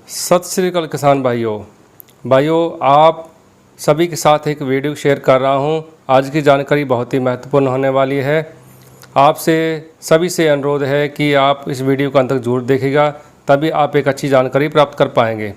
सत श्री अकाल किसान भाइयों, आप सभी के साथ एक वीडियो शेयर कर रहा हूं। आज की जानकारी बहुत ही महत्वपूर्ण होने वाली है। आपसे सभी से अनुरोध है कि आप इस वीडियो को अंत तक जरूर देखिएगा, तभी आप एक अच्छी जानकारी प्राप्त कर पाएंगे।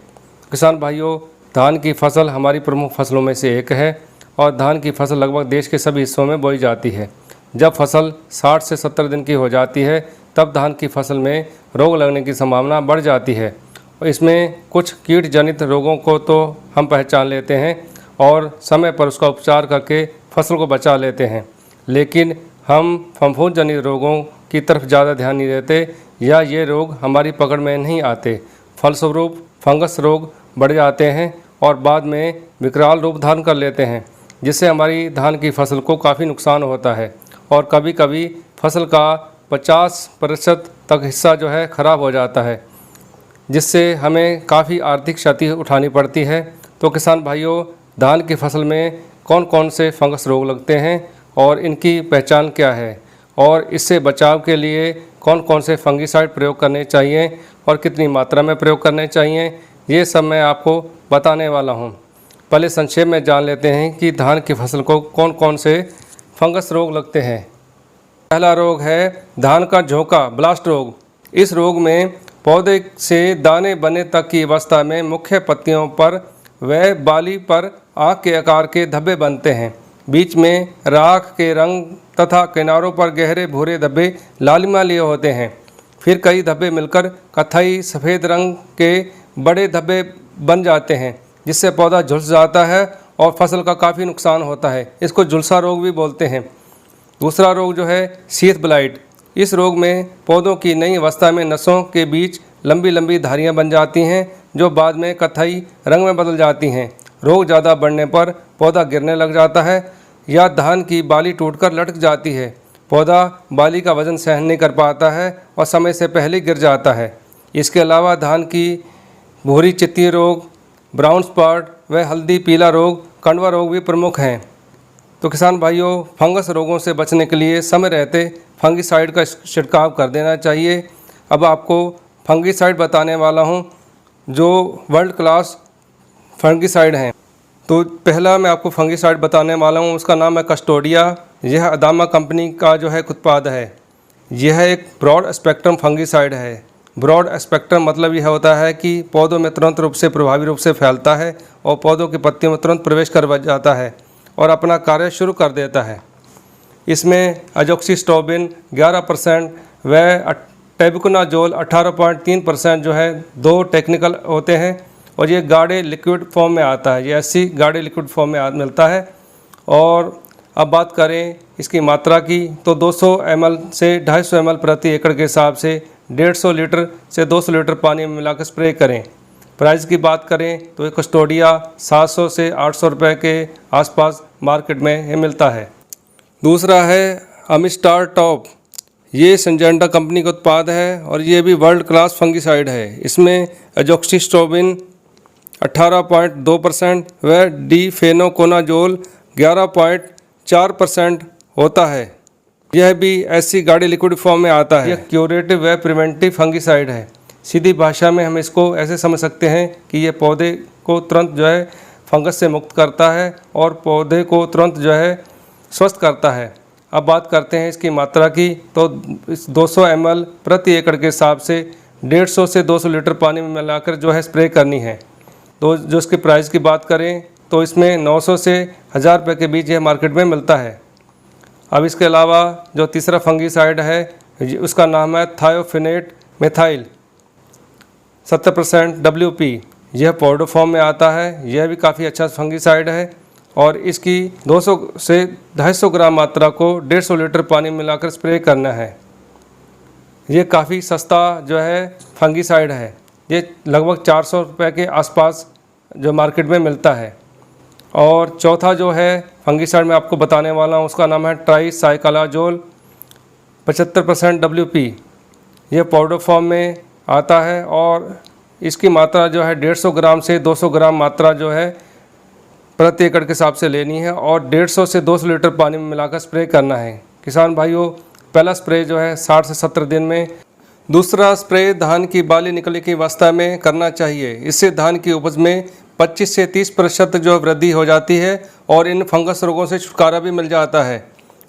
किसान भाइयों, धान की फसल हमारी प्रमुख फसलों में से एक है और धान की फसल लगभग देश के सभी हिस्सों में बोई जाती है। जब फसल 60 से 70 दिन की हो जाती है तब धान की फसल में रोग लगने की संभावना बढ़ जाती है। इसमें कुछ कीट जनित रोगों को तो हम पहचान लेते हैं और समय पर उसका उपचार करके फसल को बचा लेते हैं, लेकिन हम फफूंद जनित रोगों की तरफ ज़्यादा ध्यान नहीं देते या ये रोग हमारी पकड़ में नहीं आते। फलस्वरूप फंगस रोग बढ़ जाते हैं और बाद में विकराल रूप धारण कर लेते हैं, जिससे हमारी धान की फसल को काफ़ी नुकसान होता है और कभी कभी फसल का 50% तक हिस्सा जो है ख़राब हो जाता है, जिससे हमें काफ़ी आर्थिक क्षति उठानी पड़ती है। तो किसान भाइयों, धान की फसल में कौन कौन से फंगस रोग लगते हैं और इनकी पहचान क्या है और इससे बचाव के लिए कौन कौन से फंगिसाइड प्रयोग करने चाहिए और कितनी मात्रा में प्रयोग करने चाहिए, ये सब मैं आपको बताने वाला हूँ। पहले संक्षेप में जान लेते हैं कि धान की फसल को कौन कौन से फंगस रोग लगते हैं। पहला रोग है धान का झोंका ब्लास्ट रोग। इस रोग में पौधे से दाने बने तक की अवस्था में मुख्य पत्तियों पर व बाली पर आँख के आकार के धब्बे बनते हैं। बीच में राख के रंग तथा किनारों पर गहरे भूरे धब्बे लालिमा लिए होते हैं। फिर कई धब्बे मिलकर कत्थई सफ़ेद रंग के बड़े धब्बे बन जाते हैं, जिससे पौधा झुलस जाता है और फसल का काफ़ी नुकसान होता है। इसको झुलसा रोग भी बोलते हैं। दूसरा रोग जो है शीथ ब्लाइट। इस रोग में पौधों की नई अवस्था में नसों के बीच लंबी लंबी धारियां बन जाती हैं, जो बाद में कत्थई रंग में बदल जाती हैं। रोग ज़्यादा बढ़ने पर पौधा गिरने लग जाता है या धान की बाली टूटकर लटक जाती है। पौधा बाली का वजन सहन नहीं कर पाता है और समय से पहले गिर जाता है। इसके अलावा धान की भूरी चित्ती रोग, ब्राउन स्पॉट व हल्दी पीला रोग, कंडवा रोग भी प्रमुख हैं। तो किसान भाइयों, फंगस रोगों से बचने के लिए समय रहते फंगिसाइड का छिड़काव कर देना चाहिए। अब आपको फंगिसाइड बताने वाला हूं जो वर्ल्ड क्लास फंगिसाइड हैं। तो पहला मैं आपको फंगिसाइड बताने वाला हूं, उसका नाम है कस्टोडिया। यह अदामा कंपनी का जो है उत्पाद है। यह एक ब्रॉड स्पेक्ट्रम फंगिसाइड है। ब्रॉड स्पेक्ट्रम मतलब यह होता है कि पौधों में तुरंत रूप से प्रभावी रूप से फैलता है और पौधों की पत्तियों में तुरंत प्रवेश कर जाता है और अपना कार्य शुरू कर देता है। इसमें अजोक्सिस्ट्रोबिन 11% व टेबुकोनाजोल 18.3% जो है दो टेक्निकल होते हैं और ये गाढ़े लिक्विड फॉर्म में आता है। ये ऐसी गाढ़े लिक्विड फॉर्म में मिलता है। और अब बात करें इसकी मात्रा की, तो 200 ml से 250 ml प्रति एकड़ के हिसाब से 150 लीटर से 200 लीटर पानी में मिलाकर स्प्रे करें। प्राइस की बात करें तो एक कस्टोडिया 700 से 800 रुपये के आसपास मार्केट में ये मिलता है। दूसरा है अमिस्टार टॉप। ये सिंजेंटा कंपनी का उत्पाद है और ये भी वर्ल्ड क्लास फंगिसाइड है। इसमें अजोक्सिस्ट्रोबिन 18.2% व डीफेनोकोनाजोल 11.4% होता है। यह भी ऐसी गाढ़ी लिक्विड फॉर्म में आता है। यह क्यूरेटिव व प्रिवेंटिव फंगिसाइड है। सीधी भाषा में हम इसको ऐसे समझ सकते हैं कि ये पौधे को तुरंत जो है फंगस से मुक्त करता है और पौधे को तुरंत जो है स्वस्थ करता है। अब बात करते हैं इसकी मात्रा की, तो 200 ml प्रति एकड़ के हिसाब से 150 से 200 लीटर पानी में मिलाकर जो है स्प्रे करनी है। तो जो इसके प्राइस की बात करें तो इसमें 900 से 1000 रुपये के बीच यह मार्केट में मिलता है। अब इसके अलावा जो तीसरा फंगिसाइड है उसका नाम है थायोफिनेट मिथाइल 70% WP। यह पाउडर फॉर्म में आता है। यह भी काफ़ी अच्छा फंगिसाइड है और इसकी 200 से 250 ग्राम मात्रा को 150 लीटर पानी में मिलाकर स्प्रे करना है। ये काफ़ी सस्ता जो है फंगिसाइड है। ये लगभग 400 रुपये के आसपास जो मार्केट में मिलता है। और चौथा जो है फंगिसाइड मैं आपको बताने वाला हूँ, उसका नाम है ट्राईसाइक्लोजोल 75% WP। यह पाउडर फॉर्म में आता है और इसकी मात्रा जो है 150 ग्राम से 200 ग्राम मात्रा जो है प्रति एकड़ के हिसाब से लेनी है और 150 से 200 लीटर पानी में मिलाकर स्प्रे करना है। किसान भाइयों, पहला स्प्रे जो है 60 से 70 दिन में दूसरा स्प्रे धान की बाली निकलने की अवस्था में करना चाहिए। इससे धान की उपज में 25 से 30% जो वृद्धि हो जाती है और इन फंगस रोगों से छुटकारा भी मिल जाता है।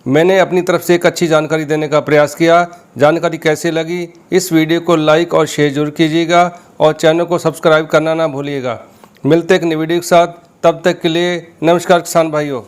मैंने अपनी तरफ से एक अच्छी जानकारी देने का प्रयास किया। जानकारी कैसी लगी इस वीडियो को लाइक और शेयर जरूर कीजिएगा और चैनल को सब्सक्राइब करना ना भूलिएगा। मिलते एक नई वीडियो के साथ, तब तक के लिए नमस्कार किसान भाइयों।